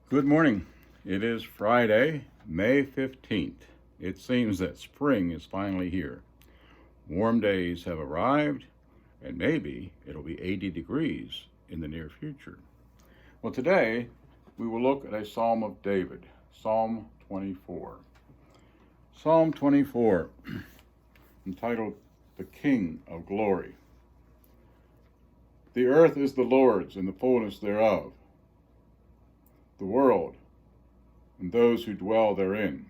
Good morning. It is Friday, May 15th. It seems that spring is finally here. Warm days have arrived, and maybe it'll be 80 degrees in the near future. Well, today we will look at a Psalm of David, Psalm 24. Psalm 24, entitled The King of Glory. The earth is the Lord's and the fullness thereof, the world and those who dwell therein.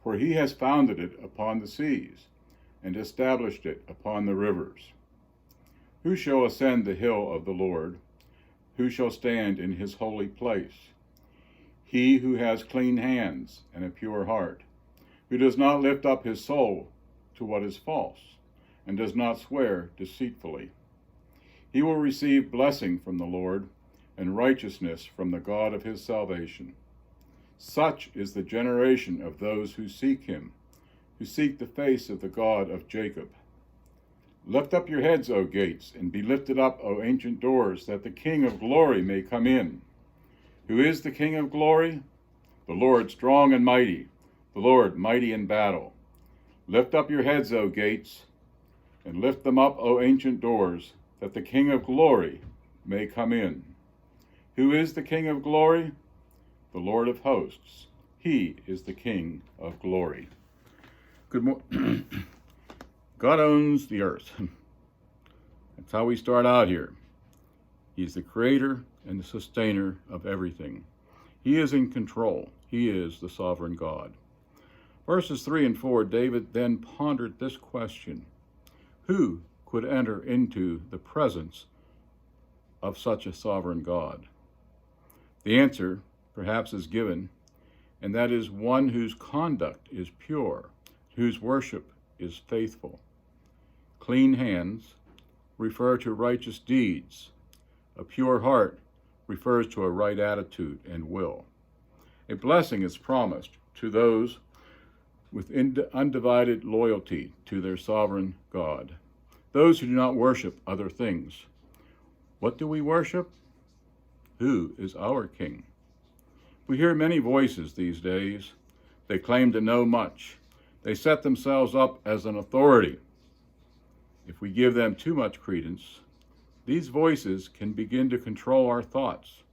For he has founded it upon the seas and established it upon the rivers. Who shall ascend the hill of the Lord? Who shall stand in his holy place? He who has clean hands and a pure heart, who does not lift up his soul to what is false, and does not swear deceitfully. He will receive blessing from the Lord, and righteousness from the God of his salvation. Such is the generation of those who seek him, who seek the face of the God of Jacob. Lift up your heads, O gates, and be lifted up, O ancient doors, that the King of glory may come in. Who is the King of glory? The Lord strong and mighty, the Lord mighty in battle. Lift up your heads, O gates, and lift them up, O ancient doors, that the King of glory may come in. Who is the King of glory? The Lord of hosts. He is the King of glory. Good morning. God owns the earth. That's how we start out here. He's the creator and the sustainer of everything. He is in control. He is the sovereign God. Verses 3 and 4, David then pondered this question: who could enter into the presence of such a sovereign God? The answer, perhaps, is given, and that is one whose conduct is pure, whose worship is faithful. Clean hands refer to righteous deeds. A pure heart refers to a right attitude and will. A blessing is promised to those with undivided loyalty to their sovereign God, those who do not worship other things. What do we worship? Who is our King? We hear many voices these days. They claim to know much. They set themselves up as an authority. If we give them too much credence, these voices can begin to control our thoughts.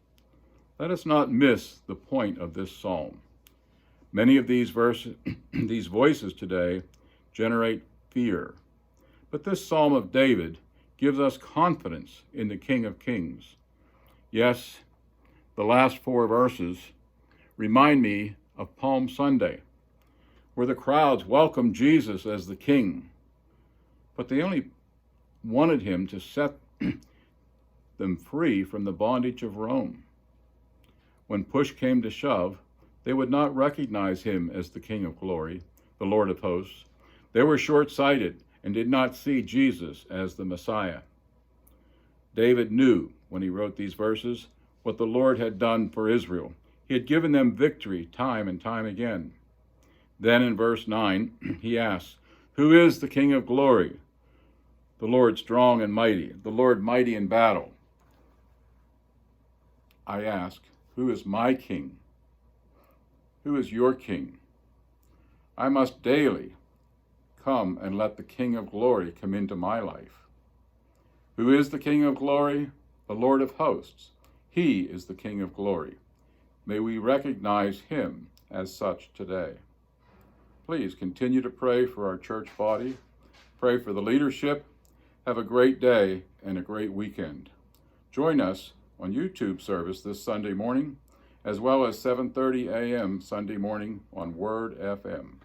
Let us not miss the point of this psalm. Many of these voices today generate fear. But this Psalm of David gives us confidence in the King of Kings. Yes, the last 4 verses remind me of Palm Sunday, where the crowds welcomed Jesus as the King, but they only wanted him to set them free from the bondage of Rome. When push came to shove, they would not recognize him as the King of glory, the Lord of hosts. They were short-sighted and did not see Jesus as the Messiah. David knew, when he wrote these verses, what the Lord had done for Israel. He had given them victory time and time again. Then in verse 9, he asks, who is the King of glory? The Lord strong and mighty, the Lord mighty in battle. I ask, who is my King? Who is your King? I must daily come and let the King of glory come into my life. Who is the King of glory? The Lord of hosts. He is the King of glory. May we recognize him as such today. Please continue to pray for our church body. Pray for the leadership. Have a great day and a great weekend. Join us on YouTube service this Sunday morning, as well as 7:30 a.m. Sunday morning on Word FM.